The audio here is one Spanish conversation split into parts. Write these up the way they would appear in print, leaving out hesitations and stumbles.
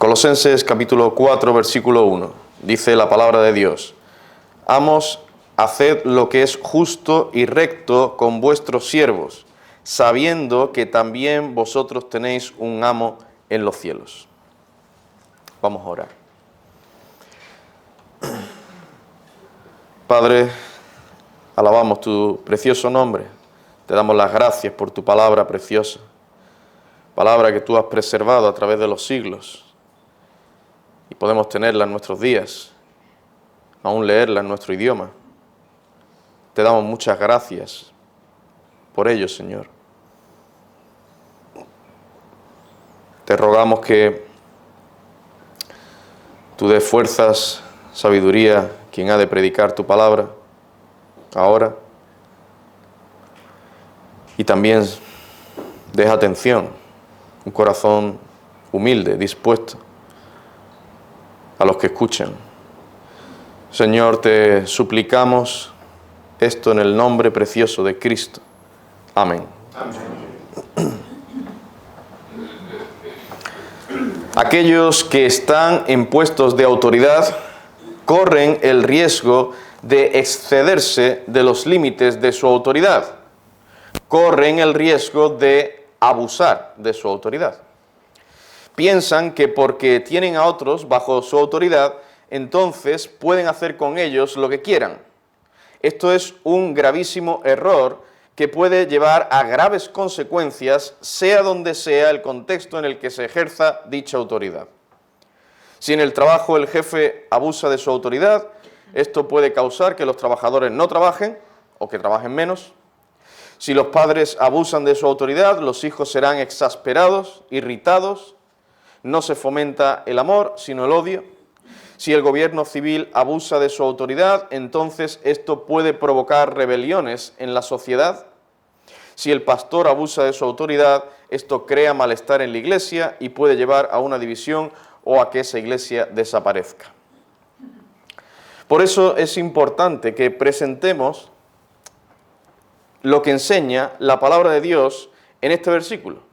Colosenses capítulo 4, versículo 1. Dice la palabra de Dios: Amos, haced lo que es justo y recto con vuestros siervos, sabiendo que también vosotros tenéis un amo en los cielos. Vamos a orar. Padre, alabamos tu precioso nombre. Te damos las gracias por tu palabra preciosa, palabra que tú has preservado a través de los siglos, y podemos tenerla en nuestros días, aún leerla en nuestro idioma. Te damos muchas gracias por ello, Señor. Te rogamos que tú des fuerzas, sabiduría, quien ha de predicar tu palabra ahora, y también des atención, un corazón humilde, dispuesto a los que escuchan. Señor, te suplicamos esto en el nombre precioso de Cristo. Amén. Amén. Aquellos que están en puestos de autoridad corren el riesgo de excederse de los límites de su autoridad. Corren el riesgo de abusar de su autoridad. Piensan que porque tienen a otros bajo su autoridad, entonces pueden hacer con ellos lo que quieran. Esto es un gravísimo error que puede llevar a graves consecuencias, sea donde sea el contexto en el que se ejerza dicha autoridad. Si en el trabajo el jefe abusa de su autoridad, esto puede causar que los trabajadores no trabajen o que trabajen menos. Si los padres abusan de su autoridad, los hijos serán exasperados, irritados. No se fomenta el amor, sino el odio. Si el gobierno civil abusa de su autoridad, entonces esto puede provocar rebeliones en la sociedad. Si el pastor abusa de su autoridad, esto crea malestar en la iglesia y puede llevar a una división o a que esa iglesia desaparezca. Por eso es importante que presentemos lo que enseña la palabra de Dios en este versículo.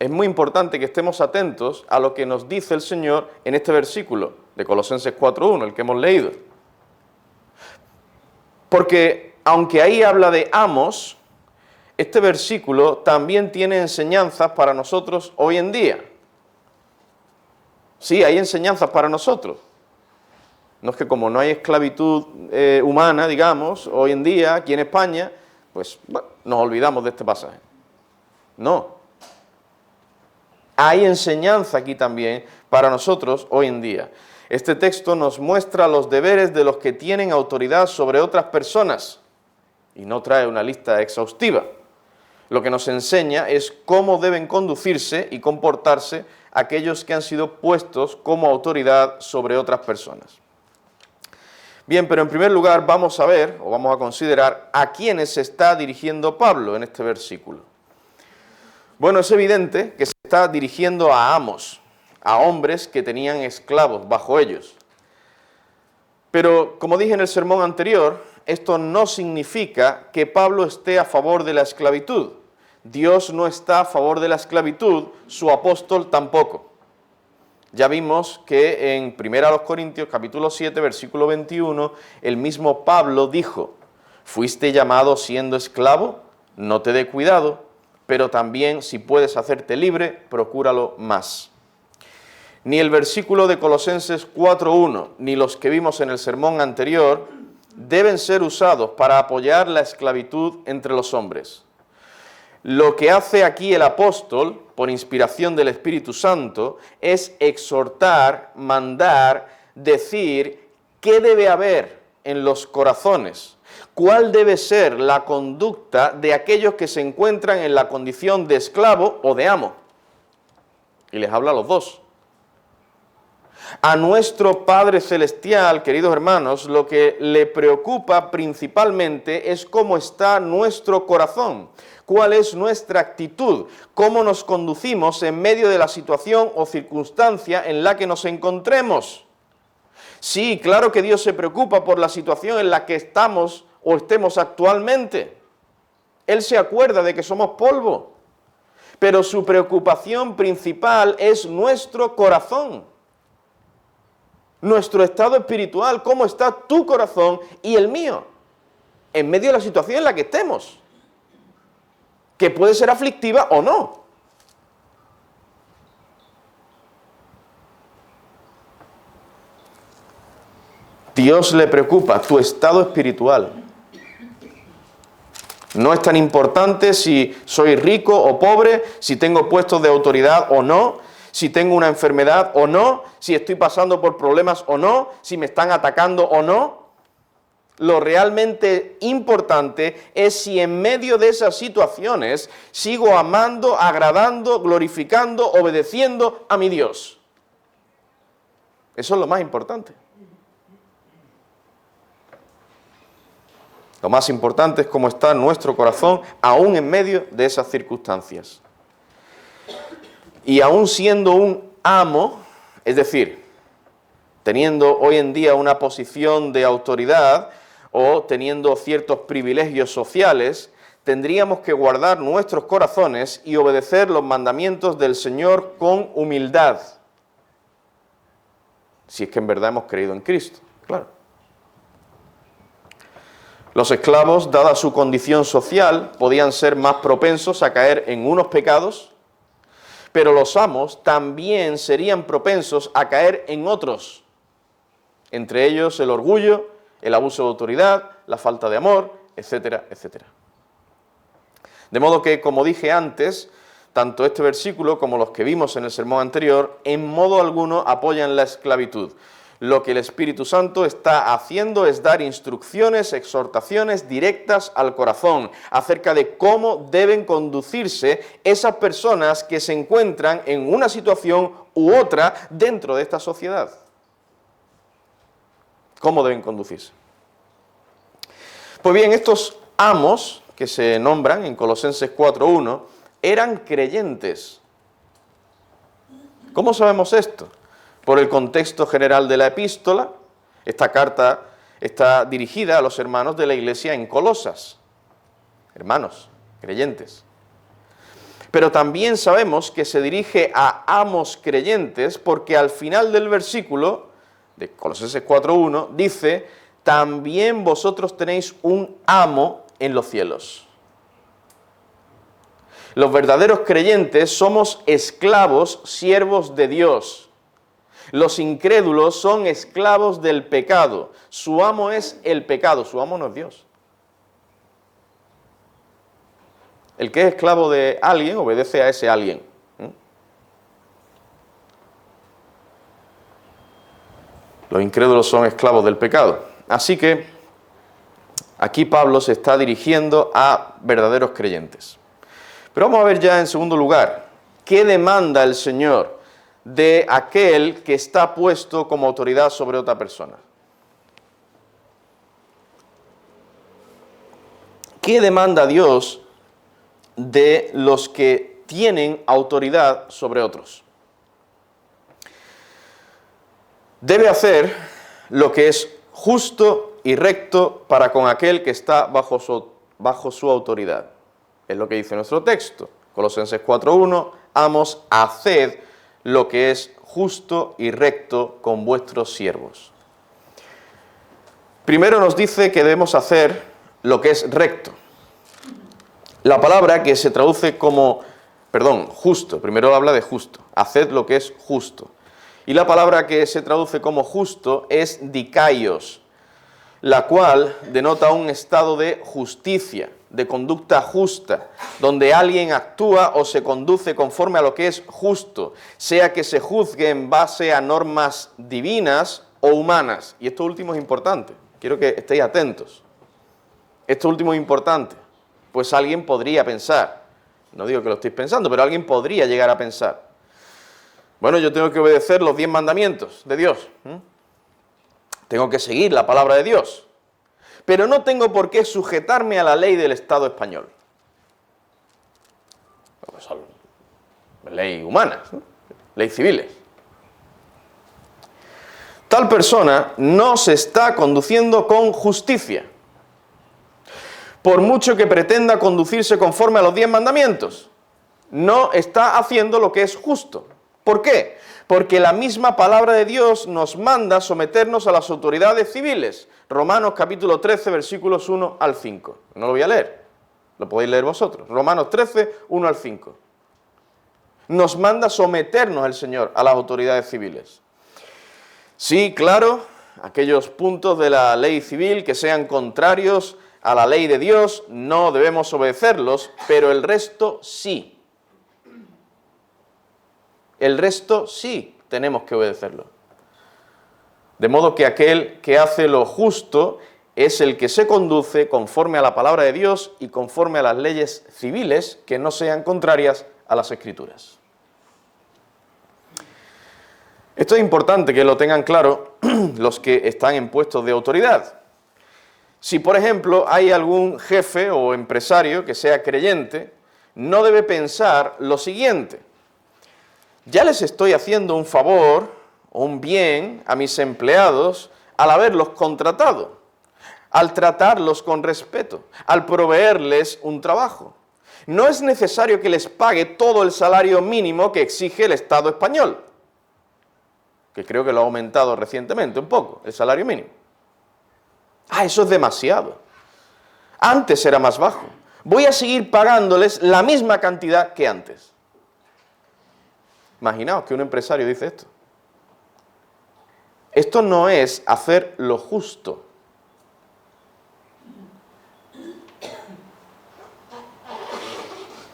Es muy importante que estemos atentos a lo que nos dice el Señor en este versículo de Colosenses 4.1, el que hemos leído. Porque aunque ahí habla de amos, este versículo también tiene enseñanzas para nosotros hoy en día. Sí, hay enseñanzas para nosotros. No es que como no hay esclavitud humana, digamos, hoy en día, aquí en España, pues bueno, nos olvidamos de este pasaje. No. Hay enseñanza aquí también para nosotros hoy en día. Este texto nos muestra los deberes de los que tienen autoridad sobre otras personas y no trae una lista exhaustiva. Lo que nos enseña es cómo deben conducirse y comportarse aquellos que han sido puestos como autoridad sobre otras personas. Bien, pero en primer lugar vamos a ver, o vamos a considerar, a quiénes se está dirigiendo Pablo en este versículo. Bueno, es evidente que se está dirigiendo a amos, a hombres que tenían esclavos bajo ellos. Pero, como dije en el sermón anterior, esto no significa que Pablo esté a favor de la esclavitud. Dios no está a favor de la esclavitud, su apóstol tampoco. Ya vimos que en 1 Corintios capítulo 7, versículo 21, el mismo Pablo dijo: «¿Fuiste llamado siendo esclavo? No te dé cuidado, pero también si puedes hacerte libre, procúralo más». Ni el versículo de Colosenses 4.1, ni los que vimos en el sermón anterior, deben ser usados para apoyar la esclavitud entre los hombres. Lo que hace aquí el apóstol, por inspiración del Espíritu Santo, es exhortar, mandar, decir qué debe haber en los corazones, cuál debe ser la conducta de aquellos que se encuentran en la condición de esclavo o de amo. Y les habla a los dos. A nuestro Padre Celestial, queridos hermanos, lo que le preocupa principalmente es cómo está nuestro corazón, cuál es nuestra actitud, cómo nos conducimos en medio de la situación o circunstancia en la que nos encontremos. Sí, claro que Dios se preocupa por la situación en la que estamos o estemos actualmente. Él se acuerda de que somos polvo. pero su preocupación principal es nuestro corazón, nuestro estado espiritual, cómo está tu corazón y el mío, en medio de la situación en la que estemos, que puede ser aflictiva o no. Dios le preocupa tu estado espiritual. No es tan importante si soy rico o pobre, si tengo puestos de autoridad o no, si tengo una enfermedad o no, si estoy pasando por problemas o no, si me están atacando o no. Lo realmente importante es si en medio de esas situaciones sigo amando, agradando, glorificando, obedeciendo a mi Dios. Eso es lo más importante. Lo más importante es cómo está nuestro corazón aún en medio de esas circunstancias. Y aún siendo un amo, es decir, teniendo hoy en día una posición de autoridad o teniendo ciertos privilegios sociales, tendríamos que guardar nuestros corazones y obedecer los mandamientos del Señor con humildad. Si es que en verdad hemos creído en Cristo, claro. Los esclavos, dada su condición social, podían ser más propensos a caer en unos pecados, pero los amos también serían propensos a caer en otros, entre ellos el orgullo, el abuso de autoridad, la falta de amor, etcétera, etcétera. De modo que, como dije antes, tanto este versículo como los que vimos en el sermón anterior, en modo alguno apoyan la esclavitud. Lo que el Espíritu Santo está haciendo es dar instrucciones, exhortaciones directas al corazón acerca de cómo deben conducirse esas personas que se encuentran en una situación u otra dentro de esta sociedad. ¿Cómo deben conducirse? Pues bien, estos amos que se nombran en Colosenses 4:1 eran creyentes. ¿Cómo sabemos esto? Por el contexto general de la epístola. Esta carta está dirigida a los hermanos de la iglesia en Colosas, hermanos, creyentes. Pero también sabemos que se dirige a amos creyentes porque al final del versículo de Colosenses 4:1 dice: también vosotros tenéis un amo en los cielos. Los verdaderos creyentes somos esclavos, siervos de Dios. Los incrédulos son esclavos del pecado. Su amo es el pecado, su amo no es Dios. El que es esclavo de alguien obedece a ese alguien. Los incrédulos son esclavos del pecado. Así que aquí Pablo se está dirigiendo a verdaderos creyentes. Pero vamos a ver ya en segundo lugar, ¿qué demanda el Señor de aquel que está puesto como autoridad sobre otra persona? ¿Qué demanda Dios de los que tienen autoridad sobre otros? Debe hacer lo que es justo y recto para con aquel que está bajo su autoridad. Es lo que dice nuestro texto. Colosenses 4:1, amos, haced lo que es justo y recto con vuestros siervos. Primero nos dice que debemos hacer lo que es recto. La palabra que se traduce como, justo, primero habla de justo, haced lo que es justo. Y la palabra que se traduce como justo es dikaios, la cual denota un estado de justicia, de conducta justa, donde alguien actúa o se conduce conforme a lo que es justo, sea que se juzgue en base a normas divinas o humanas. Y esto último es importante, quiero que estéis atentos. Esto último es importante, pues alguien podría pensar, no digo que lo estéis pensando, pero alguien podría llegar a pensar: bueno, yo tengo que obedecer los 10 mandamientos de Dios, tengo que seguir la palabra de Dios, pero no tengo por qué sujetarme a la ley del Estado español. Pues son ley humanas, ¿no? Ley civiles. Tal persona no se está conduciendo con justicia, por mucho que pretenda conducirse conforme a los 10 mandamientos. no está haciendo lo que es justo. ¿Por qué? Porque la misma palabra de Dios nos manda someternos a las autoridades civiles. Romanos capítulo 13, versículos 1 al 5. No lo voy a leer, lo podéis leer vosotros. Romanos 13, 1 al 5. Nos manda someternos el Señor a las autoridades civiles. Sí, claro, aquellos puntos de la ley civil que sean contrarios a la ley de Dios, no debemos obedecerlos, pero el resto sí. El resto sí tenemos que obedecerlo. De modo que aquel que hace lo justo es el que se conduce conforme a la palabra de Dios y conforme a las leyes civiles que no sean contrarias a las Escrituras. Esto es importante que lo tengan claro los que están en puestos de autoridad. Si, por ejemplo, hay algún jefe o empresario que sea creyente, no debe pensar lo siguiente: ya les estoy haciendo un favor o un bien a mis empleados al haberlos contratado, al tratarlos con respeto, al proveerles un trabajo. No es necesario que les pague todo el salario mínimo que exige el Estado español, que creo que lo ha aumentado recientemente un poco, el salario mínimo. Eso es demasiado. Antes era más bajo. Voy a seguir pagándoles la misma cantidad que antes. Imaginaos que un empresario dice esto. Esto no es hacer lo justo.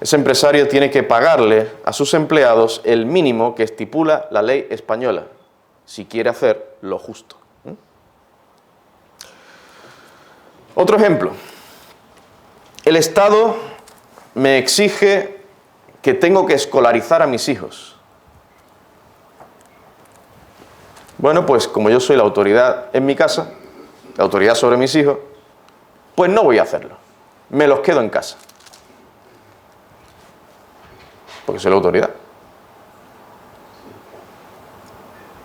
Ese empresario tiene que pagarle a sus empleados el mínimo que estipula la ley española, si quiere hacer lo justo. Otro ejemplo. El Estado me exige que tengo que escolarizar a mis hijos. Bueno, pues como yo soy la autoridad en mi casa, la autoridad sobre mis hijos, pues no voy a hacerlo. Me los quedo en casa. Porque soy la autoridad.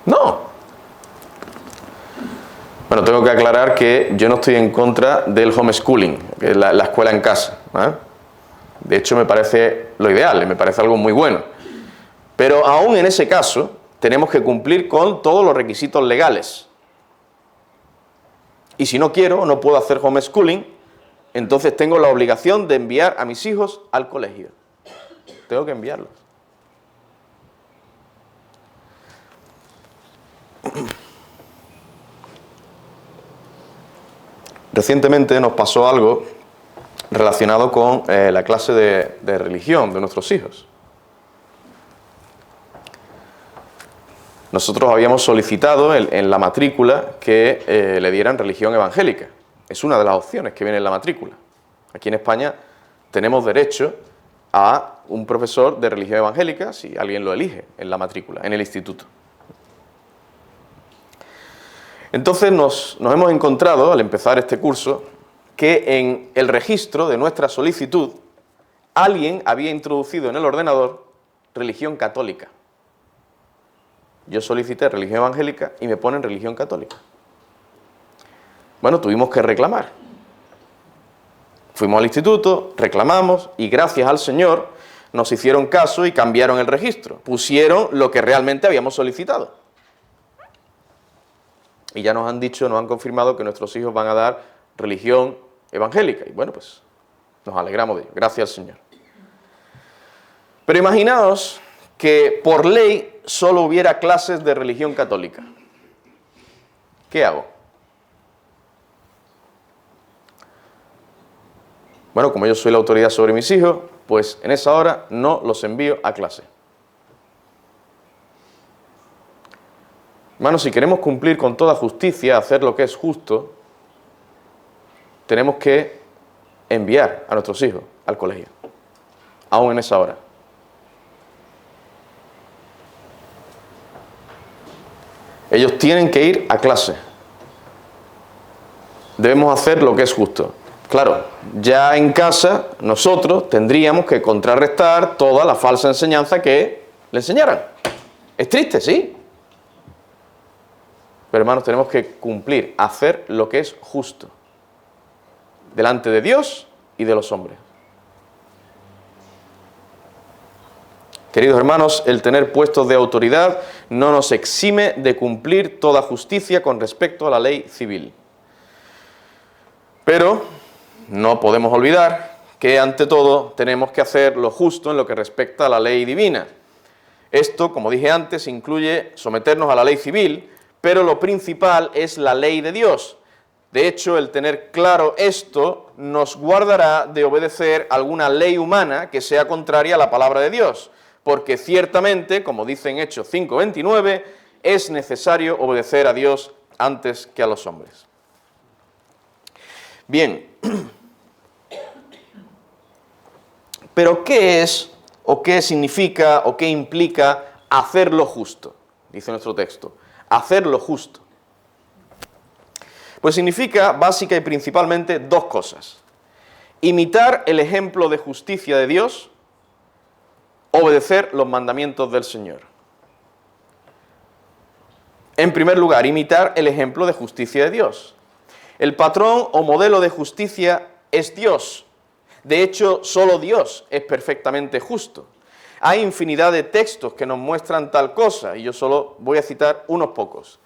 No. Bueno, tengo que aclarar que yo no estoy en contra del homeschooling, que es la escuela en casa, ¿eh? De hecho, me parece lo ideal, me parece algo muy bueno. Pero aún en ese caso, tenemos que cumplir con todos los requisitos legales. Y si no quiero, no puedo hacer homeschooling, entonces tengo la obligación de enviar a mis hijos al colegio. Tengo que enviarlos. Recientemente nos pasó algo relacionado con la clase de religión de nuestros hijos. Nosotros habíamos solicitado en la matrícula que le dieran religión evangélica. Es una de las opciones que viene en la matrícula. Aquí en España tenemos derecho a un profesor de religión evangélica si alguien lo elige en la matrícula, en el instituto. Entonces nos hemos encontrado, al empezar este curso, que en el registro de nuestra solicitud alguien había introducido en el ordenador religión católica. Yo solicité religión evangélica y me ponen religión católica. Bueno, tuvimos que reclamar. Fuimos al instituto, reclamamos y gracias al Señor nos hicieron caso y cambiaron el registro. Pusieron lo que realmente habíamos solicitado. Y ya nos han dicho, nos han confirmado que nuestros hijos van a dar religión evangélica. Y bueno, pues nos alegramos de ello. Gracias al Señor. Pero imaginaos que por ley solo hubiera clases de religión católica. ¿Qué hago? Bueno, como yo soy la autoridad sobre mis hijos, pues en esa hora no los envío a clase. Hermanos, si queremos cumplir con toda justicia, hacer lo que es justo, tenemos que enviar a nuestros hijos al colegio, aún en esa hora. Ellos tienen que ir a clase. Debemos hacer lo que es justo. Claro, ya en casa nosotros tendríamos que contrarrestar toda la falsa enseñanza que le enseñaran. Es triste, sí. Pero hermanos, tenemos que cumplir, hacer lo que es justo, delante de Dios y de los hombres. Queridos hermanos, el tener puestos de autoridad no nos exime de cumplir toda justicia con respecto a la ley civil. Pero no podemos olvidar que ante todo tenemos que hacer lo justo en lo que respecta a la ley divina. Esto, como dije antes, incluye someternos a la ley civil, pero lo principal es la ley de Dios. De hecho, el tener claro esto nos guardará de obedecer alguna ley humana que sea contraria a la palabra de Dios, porque ciertamente, como dice en Hechos 5:29, es necesario obedecer a Dios antes que a los hombres. Bien, pero ¿qué es o qué significa o qué implica hacer lo justo? Dice nuestro texto, hacer lo justo. Pues significa básica y principalmente dos cosas. Imitar el ejemplo de justicia de Dios, obedecer los mandamientos del Señor. En primer lugar, imitar el ejemplo de justicia de Dios. El patrón o modelo de justicia es Dios. De hecho, solo Dios es perfectamente justo. Hay infinidad de textos que nos muestran tal cosa, y yo solo voy a citar unos pocos.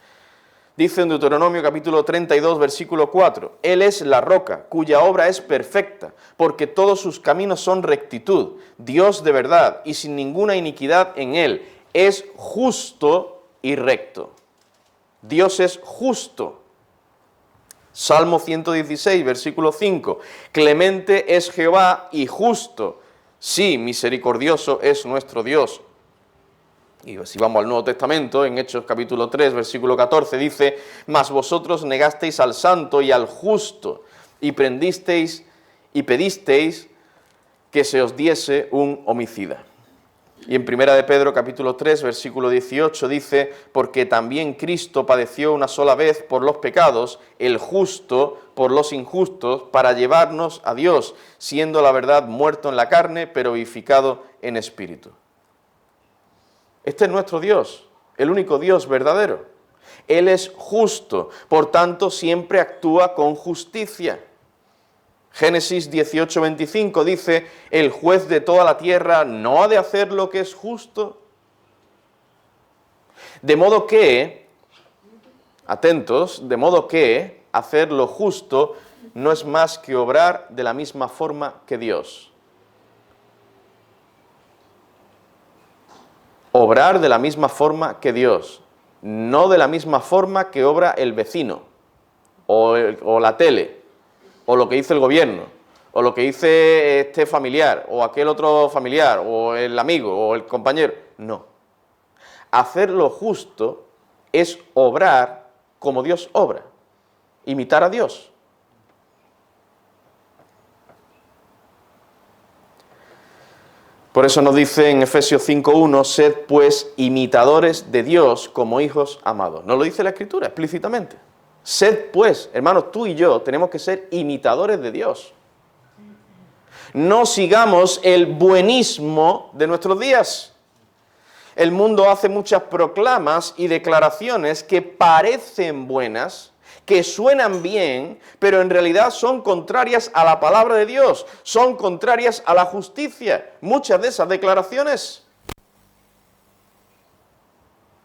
Dice en Deuteronomio capítulo 32, versículo 4, Él es la roca, cuya obra es perfecta, porque todos sus caminos son rectitud, Dios de verdad, y sin ninguna iniquidad en Él. Es justo y recto. Dios es justo. Salmo 116, versículo 5, Clemente es Jehová y justo, sí, misericordioso es nuestro Dios. Y si vamos al Nuevo Testamento, en Hechos capítulo 3, versículo 14, dice, mas vosotros negasteis al santo y al justo, y prendisteis y pedisteis que se os diese un homicida. Y en Primera de Pedro capítulo 3, versículo 18 dice, porque también Cristo padeció una sola vez por los pecados, el justo por los injustos, para llevarnos a Dios, siendo la verdad muerto en la carne, pero vivificado en espíritu. Este es nuestro Dios, el único Dios verdadero. Él es justo, por tanto siempre actúa con justicia. Génesis 18:25 dice, el juez de toda la tierra no ha de hacer lo que es justo. De modo que, atentos, de modo que hacer lo justo no es más que obrar de la misma forma que Dios. Obrar de la misma forma que Dios, no de la misma forma que obra el vecino, o la tele, o lo que dice el gobierno, o lo que dice este familiar, o aquel otro familiar, o el amigo, o el compañero. No. Hacer lo justo es obrar como Dios obra, imitar a Dios. Por eso nos dice en Efesios 5:1, sed pues imitadores de Dios como hijos amados. Nos lo dice la Escritura explícitamente. Sed pues, hermanos, tú y yo tenemos que ser imitadores de Dios. No sigamos el buenismo de nuestros días. El mundo hace muchas proclamas y declaraciones que parecen buenas, que suenan bien, pero en realidad son contrarias a la palabra de Dios, son contrarias a la justicia. Muchas de esas declaraciones.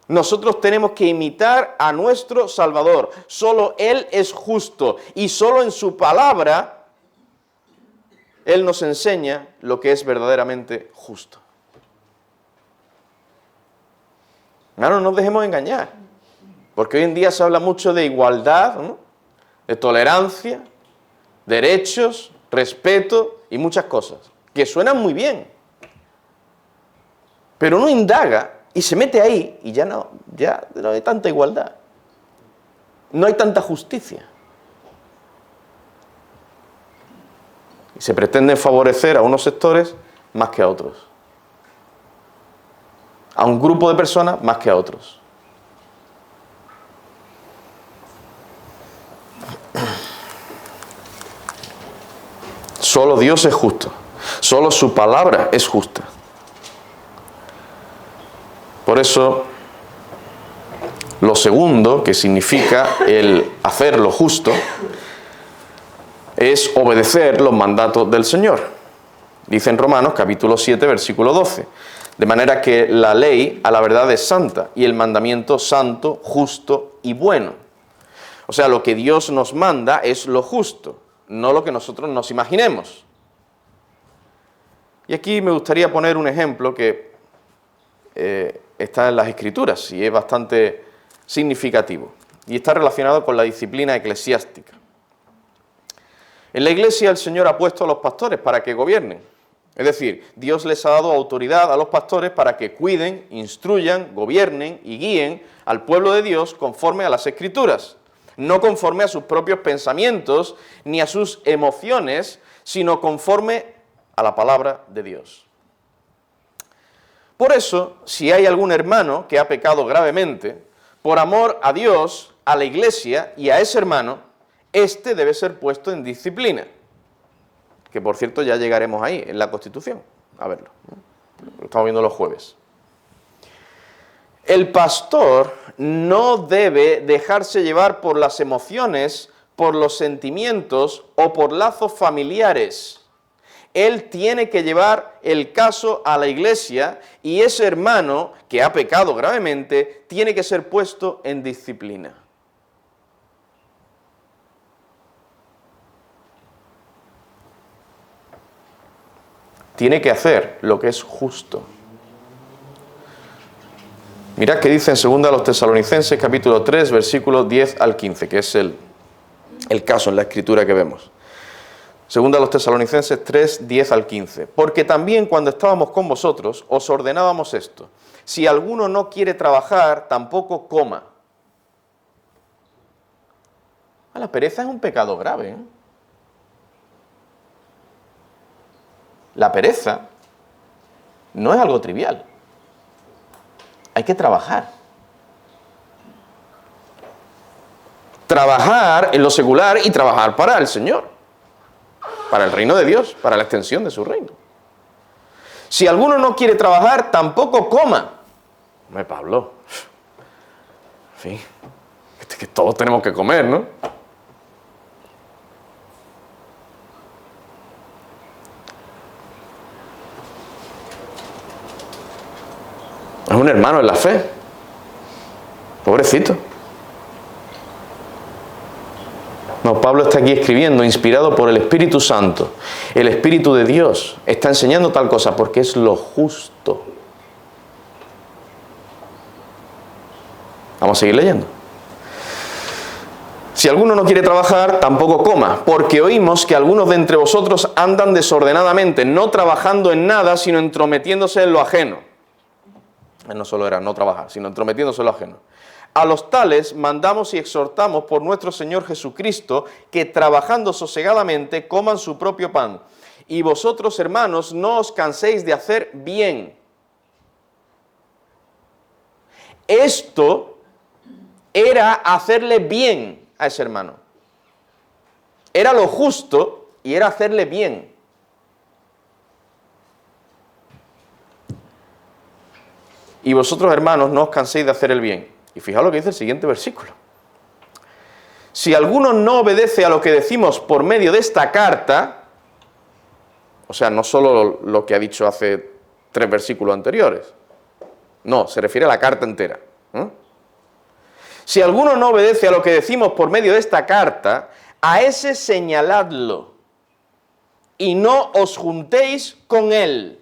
Nosotros tenemos que imitar a nuestro Salvador. Solo Él es justo y solo en su palabra Él nos enseña lo que es verdaderamente justo. No nos dejemos engañar, porque hoy en día se habla mucho de igualdad, ¿no? De tolerancia, derechos, respeto y muchas cosas, que suenan muy bien. Pero uno indaga y se mete ahí y ya no hay tanta igualdad. No hay tanta justicia. Y se pretende favorecer a unos sectores más que a otros. A un grupo de personas más que a otros. Solo Dios es justo. Solo su palabra es justa. Por eso, lo segundo, que significa el hacer lo justo, es obedecer los mandatos del Señor. Dice en Romanos capítulo 7, versículo 12. De manera que la ley a la verdad es santa y el mandamiento santo, justo y bueno. O sea, lo que Dios nos manda es lo justo, no lo que nosotros nos imaginemos. Y aquí me gustaría poner un ejemplo que está en las Escrituras y es bastante significativo. Y está relacionado con la disciplina eclesiástica. En la Iglesia el Señor ha puesto a los pastores para que gobiernen. Es decir, Dios les ha dado autoridad a los pastores para que cuiden, instruyan, gobiernen y guíen al pueblo de Dios conforme a las Escrituras. No conforme a sus propios pensamientos ni a sus emociones, sino conforme a la palabra de Dios. Por eso, si hay algún hermano que ha pecado gravemente, por amor a Dios, a la Iglesia y a ese hermano, éste debe ser puesto en disciplina. Que por cierto ya llegaremos ahí, en la Constitución, a verlo. Lo estamos viendo los jueves. El pastor no debe dejarse llevar por las emociones, por los sentimientos o por lazos familiares. Él tiene que llevar el caso a la iglesia y ese hermano que ha pecado gravemente tiene que ser puesto en disciplina. Tiene que hacer lo que es justo. Mirad qué dice en 2 Tesalonicenses, capítulo 3, versículos 10 al 15, que es el caso en la escritura que vemos. 2 Tesalonicenses 3, 10 al 15. Porque también cuando estábamos con vosotros os ordenábamos esto: si alguno no quiere trabajar, tampoco coma. La pereza es un pecado grave, ¿eh? La pereza no es algo trivial. Hay que trabajar. Trabajar en lo secular y trabajar para el Señor, para el reino de Dios, para la extensión de su reino. Si alguno no quiere trabajar, tampoco coma. Hombre, Pablo, en fin, que todos tenemos que comer, ¿no? Es un hermano en la fe. Pobrecito. No, Pablo está aquí escribiendo, inspirado por el Espíritu Santo. El Espíritu de Dios está enseñando tal cosa porque es lo justo. Vamos a seguir leyendo. Si alguno no quiere trabajar, tampoco coma, porque oímos que algunos de entre vosotros andan desordenadamente, no trabajando en nada, sino entrometiéndose en lo ajeno. No solo era no trabajar, sino entrometiéndose en lo ajeno. A los tales mandamos y exhortamos por nuestro Señor Jesucristo que trabajando sosegadamente coman su propio pan. Y vosotros, hermanos, no os canséis de hacer bien. Esto era hacerle bien a ese hermano. Era lo justo y era hacerle bien. Y vosotros, hermanos, no os canséis de hacer el bien. Y fijaos lo que dice el siguiente versículo. Si alguno no obedece a lo que decimos por medio de esta carta, o sea, no solo lo que ha dicho hace 3 versículos anteriores, no, se refiere a la carta entera. Si alguno no obedece a lo que decimos por medio de esta carta, a ese señaladlo y no os juntéis con él.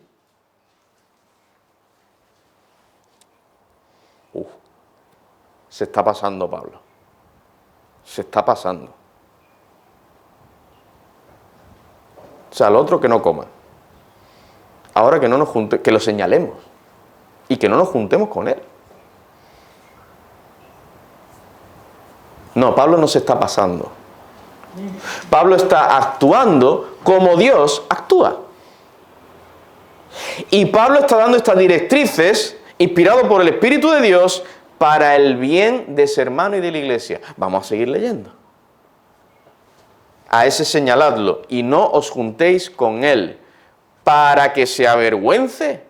Se está pasando, Pablo. Se está pasando. O sea, al otro que no coma. Ahora que no nos junte, que lo señalemos. Y que no nos juntemos con él. No, Pablo no se está pasando. Pablo está actuando como Dios actúa. Y Pablo está dando estas directrices, inspirado por el Espíritu de Dios, para el bien de ese hermano y de la iglesia. Vamos a seguir leyendo. A ese señaladlo y no os juntéis con él, para que se avergüence.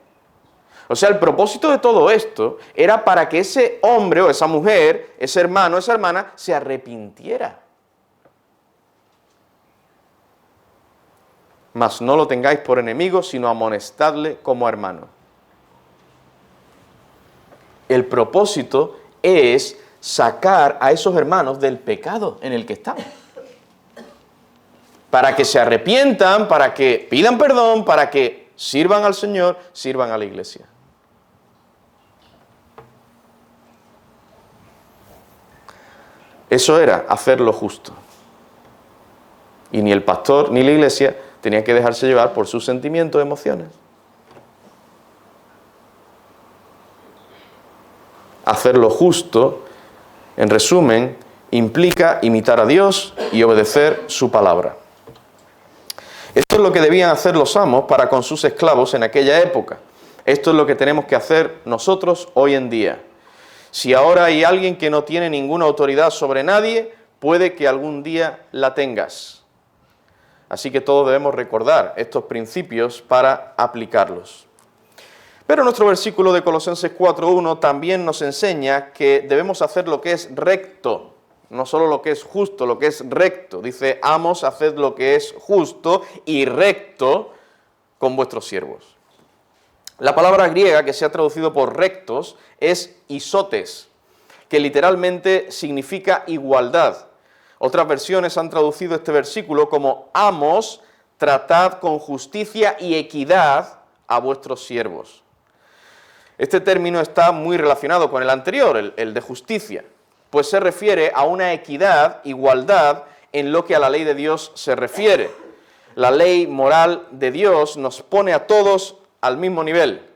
O sea, el propósito de todo esto era para que ese hombre o esa mujer, ese hermano, esa hermana, se arrepintiera. Mas no lo tengáis por enemigo, sino amonestadle como hermano. El propósito es sacar a esos hermanos del pecado en el que están. Para que se arrepientan, para que pidan perdón, para que sirvan al Señor, sirvan a la iglesia. Eso era hacer lo justo. Y ni el pastor ni la iglesia tenían que dejarse llevar por sus sentimientos, emociones. Hacer lo justo, en resumen, implica imitar a Dios y obedecer su palabra. Esto es lo que debían hacer los amos para con sus esclavos en aquella época. Esto es lo que tenemos que hacer nosotros hoy en día. Si ahora hay alguien que no tiene ninguna autoridad sobre nadie, puede que algún día la tengas. Así que todos debemos recordar estos principios para aplicarlos. Pero nuestro versículo de Colosenses 4:1 también nos enseña que debemos hacer lo que es recto, no solo lo que es justo, lo que es recto. Dice, amos, haced lo que es justo y recto con vuestros siervos. La palabra griega que se ha traducido por rectos es isotes, que literalmente significa igualdad. Otras versiones han traducido este versículo como amos, tratad con justicia y equidad a vuestros siervos. Este término está muy relacionado con el anterior, el de justicia, pues se refiere a una equidad, igualdad, en lo que a la ley de Dios se refiere. La ley moral de Dios nos pone a todos al mismo nivel.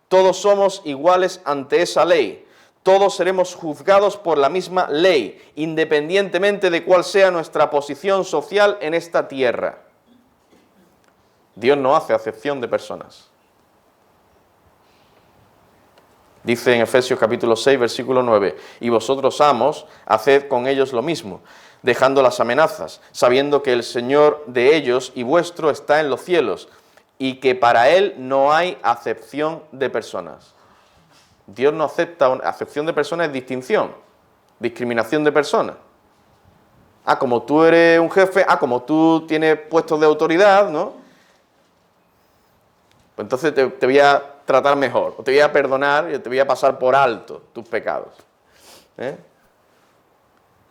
Todos somos iguales ante esa ley. Todos seremos juzgados por la misma ley, independientemente de cuál sea nuestra posición social en esta tierra. Dios no hace acepción de personas. Dice en Efesios capítulo 6, versículo 9, y vosotros, amos, haced con ellos lo mismo, dejando las amenazas, sabiendo que el Señor de ellos y vuestro está en los cielos, y que para Él no hay acepción de personas. Dios no acepta, acepción de personas es distinción, discriminación de personas. Como tú eres un jefe, como tú tienes puestos de autoridad, ¿no? Pues entonces te voy a tratar mejor, o te voy a perdonar y te voy a pasar por alto tus pecados.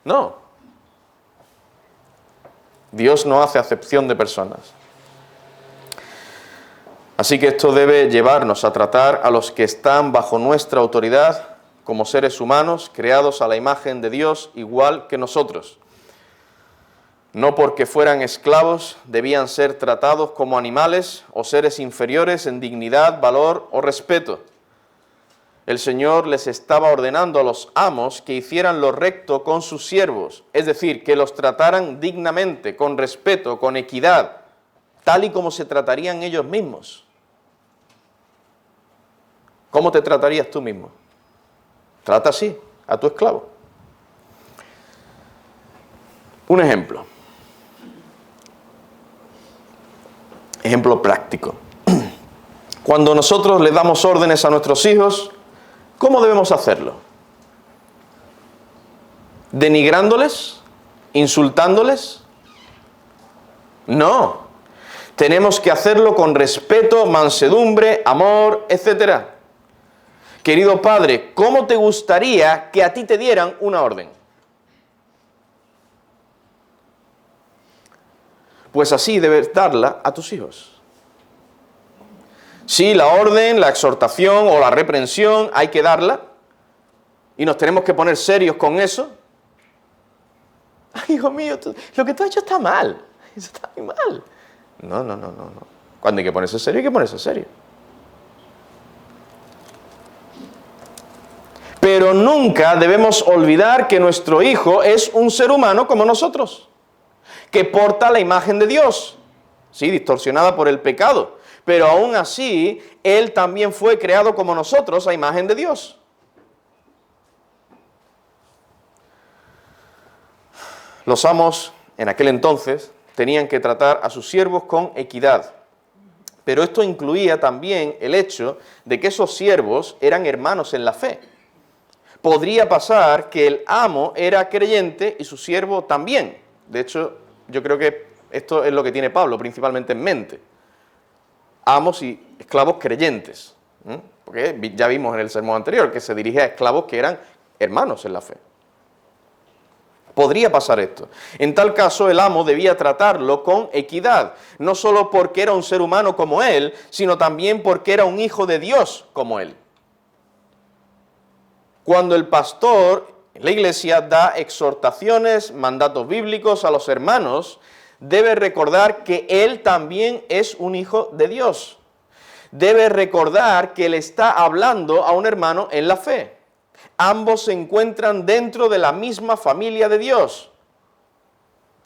No. Dios no hace acepción de personas. Así que esto debe llevarnos a tratar a los que están bajo nuestra autoridad como seres humanos creados a la imagen de Dios igual que nosotros. No porque fueran esclavos debían ser tratados como animales o seres inferiores en dignidad, valor o respeto. El Señor les estaba ordenando a los amos que hicieran lo recto con sus siervos, es decir, que los trataran dignamente, con respeto, con equidad, tal y como se tratarían ellos mismos. ¿Cómo te tratarías tú mismo? Trata así a tu esclavo. Un ejemplo. Ejemplo práctico. Cuando nosotros le damos órdenes a nuestros hijos, ¿cómo debemos hacerlo? ¿Denigrándoles? ¿Insultándoles? No. Tenemos que hacerlo con respeto, mansedumbre, amor, etc. Querido padre, ¿cómo te gustaría que a ti te dieran una orden? Pues así debes darla a tus hijos. Sí, la orden, la exhortación o la reprensión hay que darla y nos tenemos que poner serios con eso. Ay, hijo mío, lo que tú has hecho está mal. Eso está muy mal. No. Cuando hay que ponerse serio, hay que ponerse serio. Pero nunca debemos olvidar que nuestro hijo es un ser humano como nosotros, que porta la imagen de Dios, sí, distorsionada por el pecado, pero aún así, él también fue creado como nosotros a imagen de Dios. Los amos, en aquel entonces, tenían que tratar a sus siervos con equidad, pero esto incluía también el hecho de que esos siervos eran hermanos en la fe. Podría pasar que el amo era creyente y su siervo también. De hecho, yo creo que esto es lo que tiene Pablo principalmente en mente. Amos y esclavos creyentes. Porque ya vimos en el sermón anterior que se dirige a esclavos que eran hermanos en la fe. Podría pasar esto. En tal caso, el amo debía tratarlo con equidad, no solo porque era un ser humano como él, sino también porque era un hijo de Dios como él. Cuando el pastor en la iglesia da exhortaciones, mandatos bíblicos a los hermanos, debe recordar que él también es un hijo de Dios. Debe recordar que le está hablando a un hermano en la fe. Ambos se encuentran dentro de la misma familia de Dios.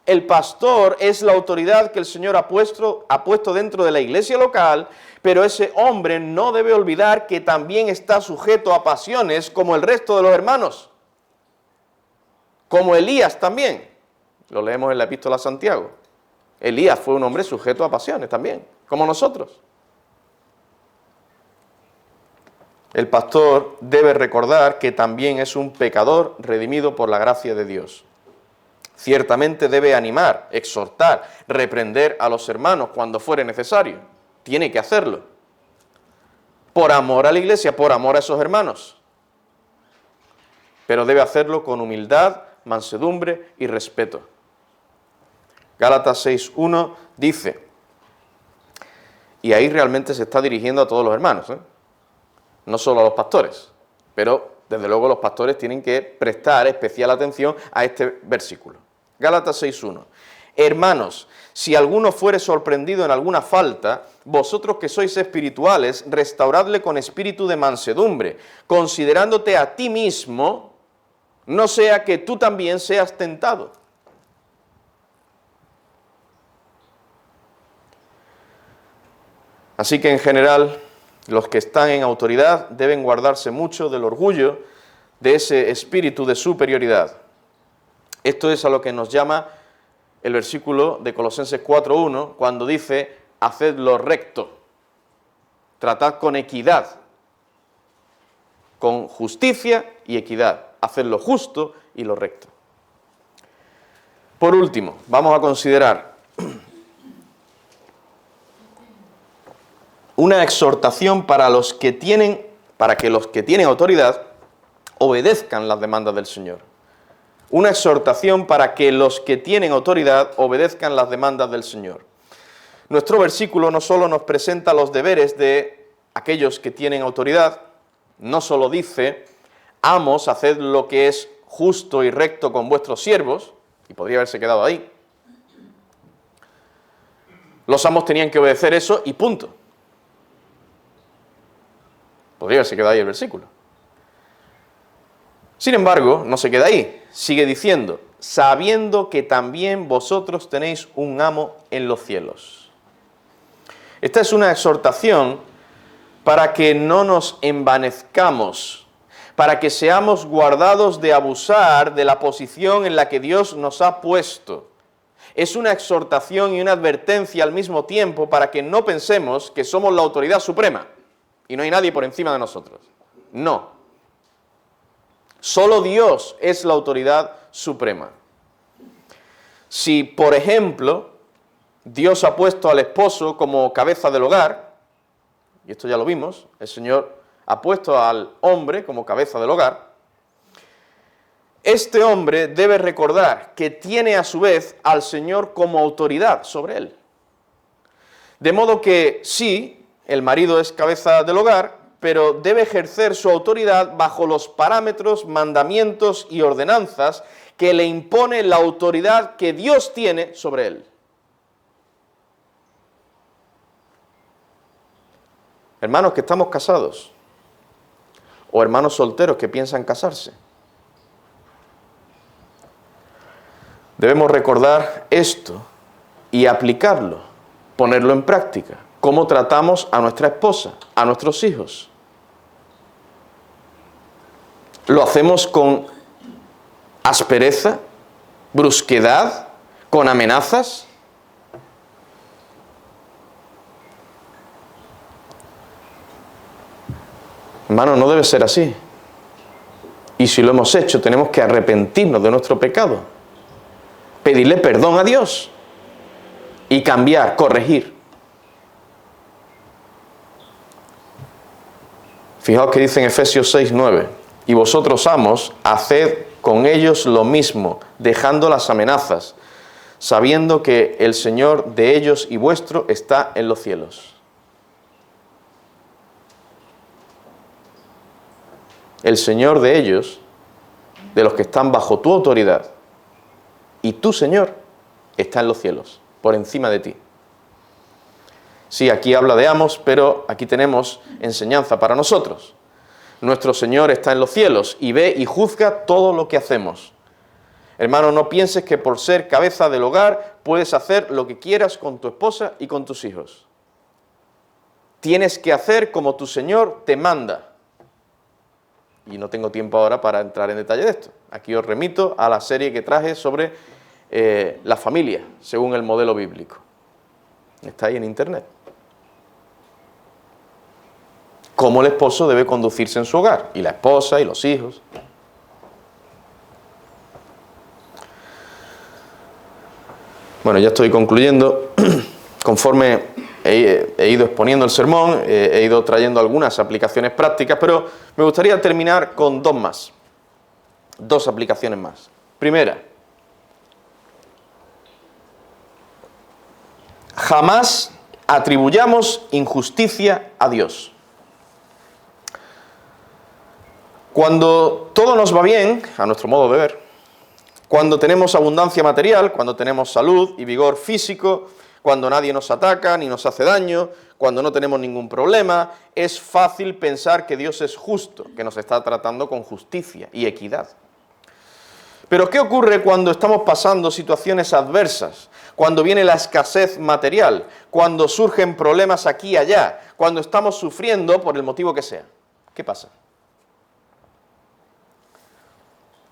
El pastor es la autoridad que el Señor ha puesto dentro de la iglesia local, pero ese hombre no debe olvidar que también está sujeto a pasiones como el resto de los hermanos. Como Elías también. Lo leemos en la epístola a Santiago. Elías fue un hombre sujeto a pasiones también, como nosotros. El pastor debe recordar que también es un pecador redimido por la gracia de Dios. Ciertamente debe animar, exhortar, reprender a los hermanos cuando fuere necesario. Tiene que hacerlo. Por amor a la iglesia, por amor a esos hermanos. Pero debe hacerlo con humildad, mansedumbre y respeto. Gálatas 6:1 dice, y ahí realmente se está dirigiendo a todos los hermanos, no solo a los pastores, pero desde luego los pastores tienen que prestar especial atención a este versículo. Gálatas 6:1. Hermanos, si alguno fuere sorprendido en alguna falta, vosotros que sois espirituales, restauradle con espíritu de mansedumbre, considerándote a ti mismo, no sea que tú también seas tentado. Así que en general, los que están en autoridad deben guardarse mucho del orgullo, de ese espíritu de superioridad. Esto es a lo que nos llama el versículo de Colosenses 4:1, cuando dice, haced lo recto, tratad con equidad, con justicia y equidad, haced lo justo y lo recto. Por último, vamos a considerar una exhortación para que los que tienen autoridad obedezcan las demandas del Señor. Una exhortación para que los que tienen autoridad obedezcan las demandas del Señor. Nuestro versículo no solo nos presenta los deberes de aquellos que tienen autoridad, no solo dice, amos, haced lo que es justo y recto con vuestros siervos, y podría haberse quedado ahí. Los amos tenían que obedecer eso y punto. Podría haberse quedado ahí el versículo. Sin embargo, no se queda ahí. Sigue diciendo, sabiendo que también vosotros tenéis un amo en los cielos. Esta es una exhortación para que no nos envanezcamos, para que seamos guardados de abusar de la posición en la que Dios nos ha puesto. Es una exhortación y una advertencia al mismo tiempo para que no pensemos que somos la autoridad suprema y no hay nadie por encima de nosotros. No. Solo Dios es la autoridad suprema. Si, por ejemplo, Dios ha puesto al esposo como cabeza del hogar, y esto ya lo vimos, el Señor ha puesto al hombre como cabeza del hogar, este hombre debe recordar que tiene a su vez al Señor como autoridad sobre él. De modo que sí, el marido es cabeza del hogar, pero debe ejercer su autoridad bajo los parámetros, mandamientos y ordenanzas que le impone la autoridad que Dios tiene sobre él. Hermanos que estamos casados, o hermanos solteros que piensan casarse, debemos recordar esto y aplicarlo, ponerlo en práctica. ¿Cómo tratamos a nuestra esposa, a nuestros hijos? ¿Lo hacemos con aspereza, brusquedad, con amenazas? Hermano, no debe ser así. Y si lo hemos hecho, tenemos que arrepentirnos de nuestro pecado, pedirle perdón a Dios y cambiar, corregir. Fijaos que dice en Efesios 6:9, y vosotros, amos, haced con ellos lo mismo, dejando las amenazas, sabiendo que el Señor de ellos y vuestro está en los cielos. El Señor de ellos, de los que están bajo tu autoridad, y tu Señor está en los cielos, por encima de ti. Sí, aquí habla de amos, pero aquí tenemos enseñanza para nosotros. Nuestro Señor está en los cielos y ve y juzga todo lo que hacemos. Hermano, no pienses que por ser cabeza del hogar puedes hacer lo que quieras con tu esposa y con tus hijos. Tienes que hacer como tu Señor te manda. Y no tengo tiempo ahora para entrar en detalle de esto. Aquí os remito a la serie que traje sobre la familia, según el modelo bíblico. Está ahí en internet. Cómo el esposo debe conducirse en su hogar, y la esposa y los hijos. Bueno, ya estoy concluyendo. Conforme he ido exponiendo el sermón, he ido trayendo algunas aplicaciones prácticas, pero me gustaría terminar con dos aplicaciones más. Primera, jamás atribuyamos injusticia a Dios. Cuando todo nos va bien, a nuestro modo de ver, cuando tenemos abundancia material, cuando tenemos salud y vigor físico, cuando nadie nos ataca ni nos hace daño, cuando no tenemos ningún problema, es fácil pensar que Dios es justo, que nos está tratando con justicia y equidad. Pero ¿qué ocurre cuando estamos pasando situaciones adversas? Cuando viene la escasez material, cuando surgen problemas aquí y allá, cuando estamos sufriendo por el motivo que sea. ¿Qué pasa?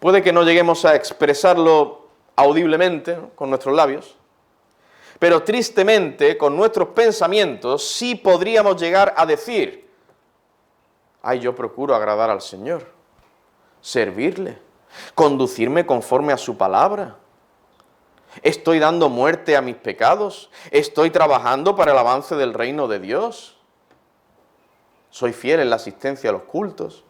Puede que no lleguemos a expresarlo audiblemente, ¿no?, con nuestros labios, pero tristemente con nuestros pensamientos sí podríamos llegar a decir: ay, yo procuro agradar al Señor, servirle, conducirme conforme a su palabra. Estoy dando muerte a mis pecados, estoy trabajando para el avance del reino de Dios, soy fiel en la asistencia a los cultos.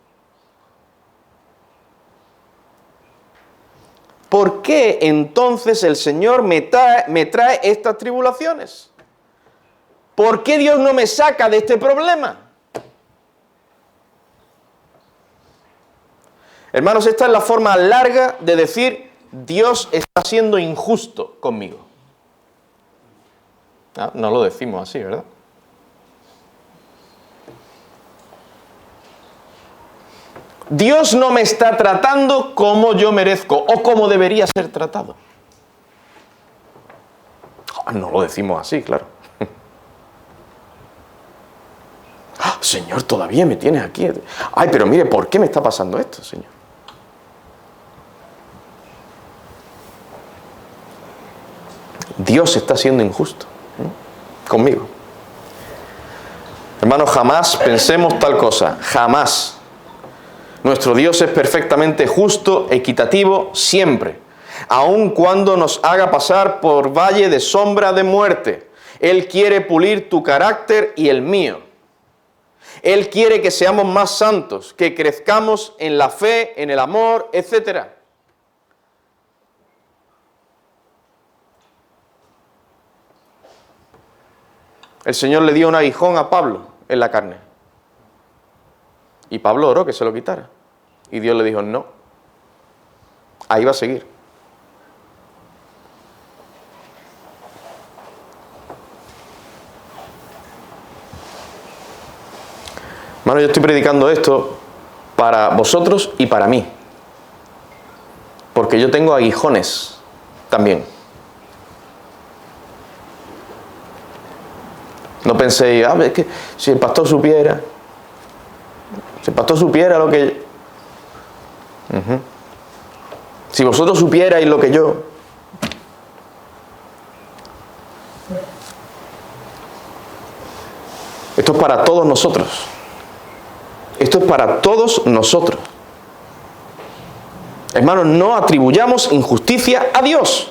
¿Por qué entonces el Señor me trae estas tribulaciones? ¿Por qué Dios no me saca de este problema? Hermanos, esta es la forma larga de decir: Dios está siendo injusto conmigo. No lo decimos así, ¿verdad? Dios no me está tratando como yo merezco o como debería ser tratado. No lo decimos así, claro. Señor, todavía me tienes aquí. Ay, pero mire, ¿por qué me está pasando esto, Señor? Dios está siendo injusto conmigo. Hermanos, jamás pensemos tal cosa, jamás. Nuestro Dios es perfectamente justo, equitativo, siempre, aun cuando nos haga pasar por valle de sombra de muerte. Él quiere pulir tu carácter y el mío. Él quiere que seamos más santos, que crezcamos en la fe, en el amor, etc. El Señor le dio un aguijón a Pablo en la carne. Y Pablo oró que se lo quitara. Y Dios le dijo: no. Ahí va a seguir. Hermano, yo estoy predicando esto para vosotros y para mí. Porque yo tengo aguijones también. No penséis: es que si el pastor supiera... Si el pastor supiera lo que... Si vosotros supierais lo que yo... Esto es para todos nosotros. Esto es para todos nosotros. Hermanos, no atribuyamos injusticia a Dios.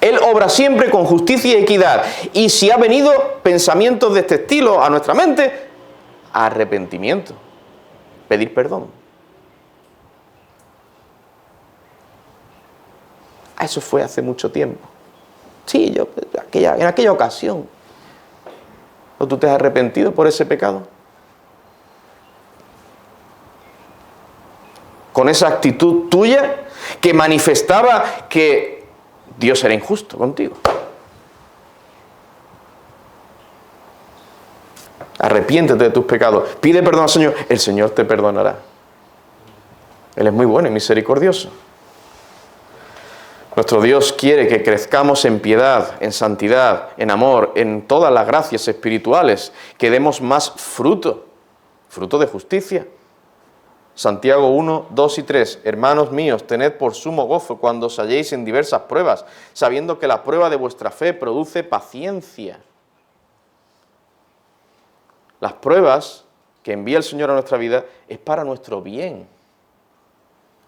Él obra siempre con justicia y equidad. Y si ha venido pensamientos de este estilo a nuestra mente, arrepentimiento, pedir perdón. Eso fue hace mucho tiempo. Sí, en aquella ocasión. ¿O tú te has arrepentido por ese pecado? Con esa actitud tuya que manifestaba que Dios era injusto contigo. Arrepiéntete de tus pecados. Pide perdón al Señor. El Señor te perdonará. Él es muy bueno y misericordioso. Nuestro Dios quiere que crezcamos en piedad, en santidad, en amor, en todas las gracias espirituales, que demos más fruto de justicia. Santiago 1, 2 y 3. Hermanos míos, tened por sumo gozo cuando os halléis en diversas pruebas, sabiendo que la prueba de vuestra fe produce paciencia. Las pruebas que envía el Señor a nuestra vida es para nuestro bien.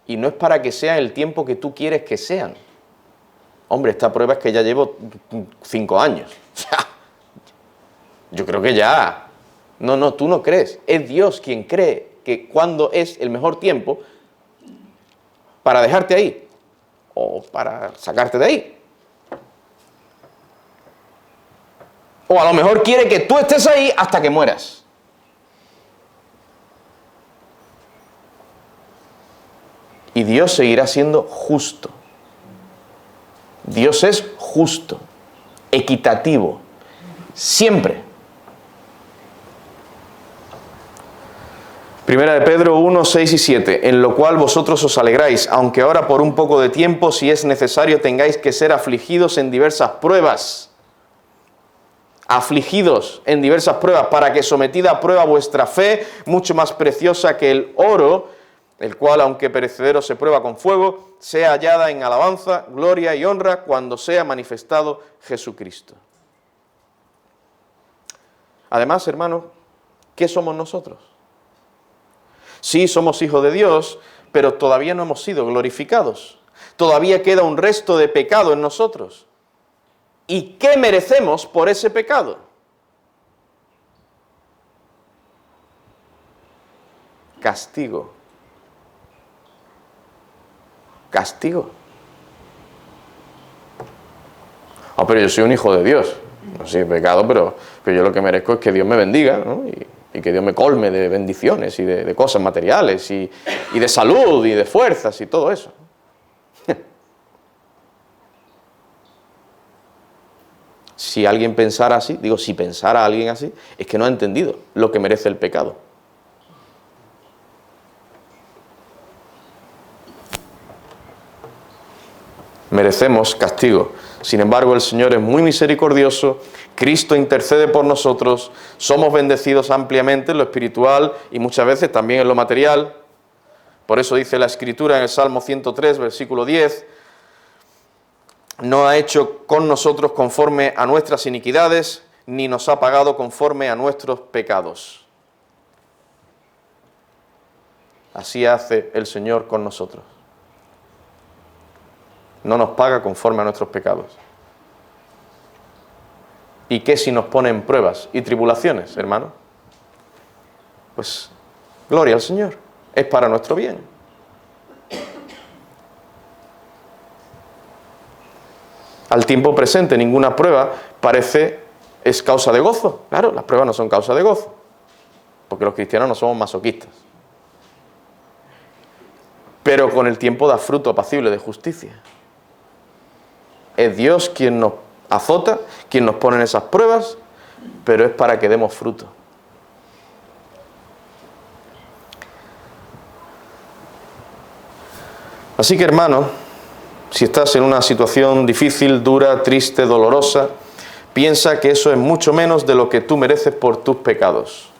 Y no es para que sean el tiempo que tú quieres que sean. Hombre, esta prueba es que ya llevo 5 años. O sea, yo creo que ya. No, tú no crees. Es Dios quien cree que cuando es el mejor tiempo para dejarte ahí o para sacarte de ahí. O a lo mejor quiere que tú estés ahí hasta que mueras. Y Dios seguirá siendo justo. Dios es justo, equitativo, siempre. Primera de Pedro 1, 6 y 7, en lo cual vosotros os alegráis, aunque ahora por un poco de tiempo, si es necesario, tengáis que ser afligidos en diversas pruebas. Afligidos en diversas pruebas, para que sometida a prueba vuestra fe, mucho más preciosa que el oro, el cual, aunque perecedero se prueba con fuego, sea hallada en alabanza, gloria y honra cuando sea manifestado Jesucristo. Además, hermanos, ¿qué somos nosotros? Sí, somos hijos de Dios, pero todavía no hemos sido glorificados. Todavía queda un resto de pecado en nosotros. ¿Y qué merecemos por ese pecado? Castigo. Castigo. Pero yo soy un hijo de Dios. No soy pecado, pero yo lo que merezco es que Dios me bendiga, ¿no? Y que Dios me colme de bendiciones y de cosas materiales y de salud y de fuerzas y todo eso. Si alguien pensara así, si pensara alguien así, es que no ha entendido lo que merece el pecado. Merecemos castigo. Sin embargo, el Señor es muy misericordioso, Cristo intercede por nosotros, somos bendecidos ampliamente en lo espiritual y muchas veces también en lo material. Por eso dice la Escritura en el Salmo 103, versículo 10, no ha hecho con nosotros conforme a nuestras iniquidades, ni nos ha pagado conforme a nuestros pecados. Así hace el Señor con nosotros. No nos paga conforme a nuestros pecados. ¿Y qué si nos pone en pruebas y tribulaciones, hermano? Pues, gloria al Señor, es para nuestro bien. Al tiempo presente, ninguna prueba es causa de gozo. Claro, las pruebas no son causa de gozo, porque los cristianos no somos masoquistas. Pero con el tiempo da fruto apacible de justicia. Es Dios quien nos azota, quien nos pone en esas pruebas, pero es para que demos fruto. Así que, hermano, si estás en una situación difícil, dura, triste, dolorosa, piensa que eso es mucho menos de lo que tú mereces por tus pecados.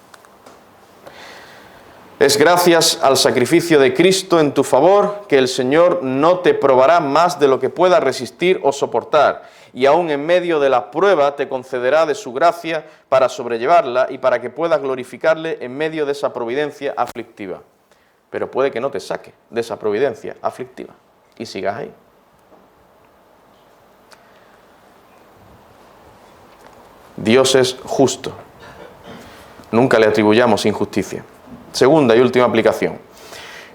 Es gracias al sacrificio de Cristo en tu favor que el Señor no te probará más de lo que puedas resistir o soportar, y aún en medio de la prueba te concederá de su gracia para sobrellevarla y para que puedas glorificarle en medio de esa providencia aflictiva. Pero puede que no te saque de esa providencia aflictiva y sigas ahí. Dios es justo. Nunca le atribuyamos injusticia. Segunda y última aplicación.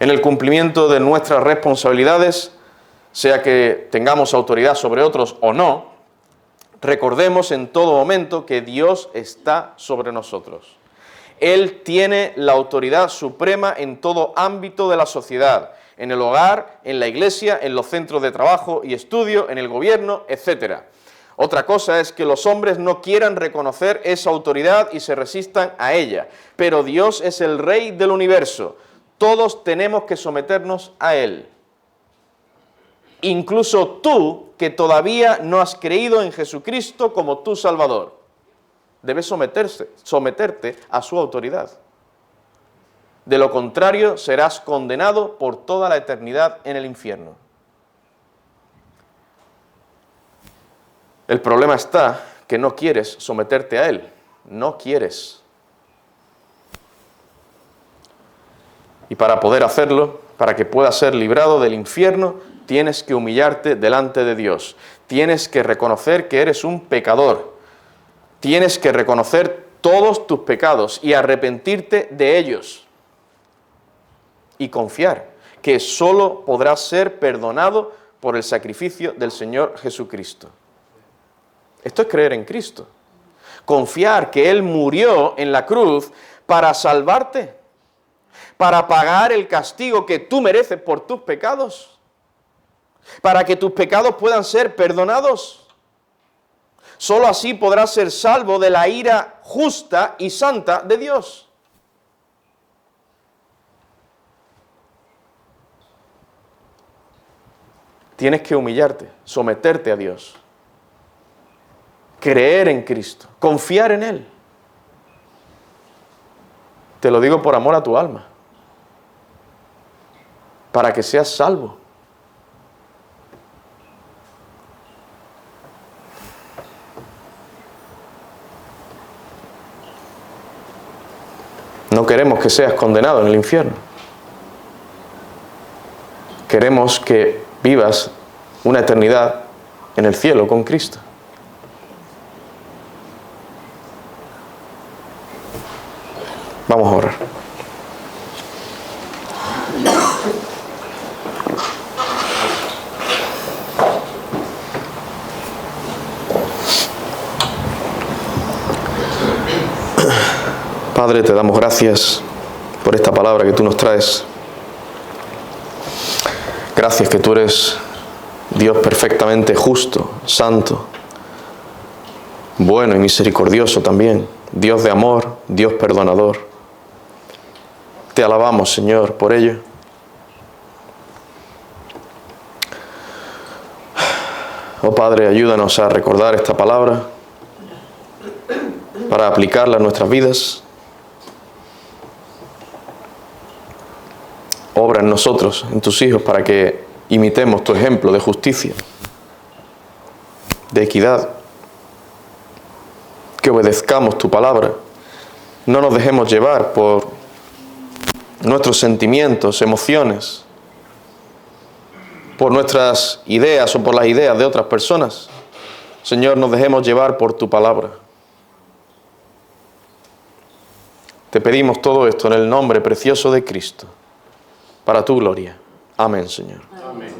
En el cumplimiento de nuestras responsabilidades, sea que tengamos autoridad sobre otros o no, recordemos en todo momento que Dios está sobre nosotros. Él tiene la autoridad suprema en todo ámbito de la sociedad, en el hogar, en la iglesia, en los centros de trabajo y estudio, en el gobierno, etc. Otra cosa es que los hombres no quieran reconocer esa autoridad y se resistan a ella, pero Dios es el Rey del universo. Todos tenemos que someternos a Él. Incluso tú, que todavía no has creído en Jesucristo como tu Salvador. Debes someterte a su autoridad. De lo contrario, serás condenado por toda la eternidad en el infierno. El problema está que no quieres someterte a Él. No quieres. Y para poder hacerlo, para que puedas ser librado del infierno, tienes que humillarte delante de Dios. Tienes que reconocer que eres un pecador. Tienes que reconocer todos tus pecados y arrepentirte de ellos. Y confiar que solo podrás ser perdonado por el sacrificio del Señor Jesucristo. Esto es creer en Cristo. Confiar que Él murió en la cruz para salvarte, para pagar el castigo que tú mereces por tus pecados, para que tus pecados puedan ser perdonados. Solo así podrás ser salvo de la ira justa y santa de Dios. Tienes que humillarte, someterte a Dios, creer en Cristo, confiar en Él. Te lo digo por amor a tu alma, para que seas salvo. No queremos que seas condenado en el infierno. Queremos que vivas una eternidad en el cielo con Cristo. Vamos a orar. Padre, te damos gracias por esta palabra que tú nos traes. Gracias que tú eres Dios perfectamente justo, santo, bueno y misericordioso también, Dios de amor, Dios perdonador. Te alabamos, Señor, por ello. Oh Padre, ayúdanos a recordar esta palabra para aplicarla a nuestras vidas. Obra en nosotros, en tus hijos, para que imitemos tu ejemplo de justicia, de equidad, que obedezcamos tu palabra, no nos dejemos llevar por nuestros sentimientos, emociones, por nuestras ideas o por las ideas de otras personas. Señor, nos dejemos llevar por tu palabra. Te pedimos todo esto en el nombre precioso de Cristo, para tu gloria. Amén, Señor. Amén.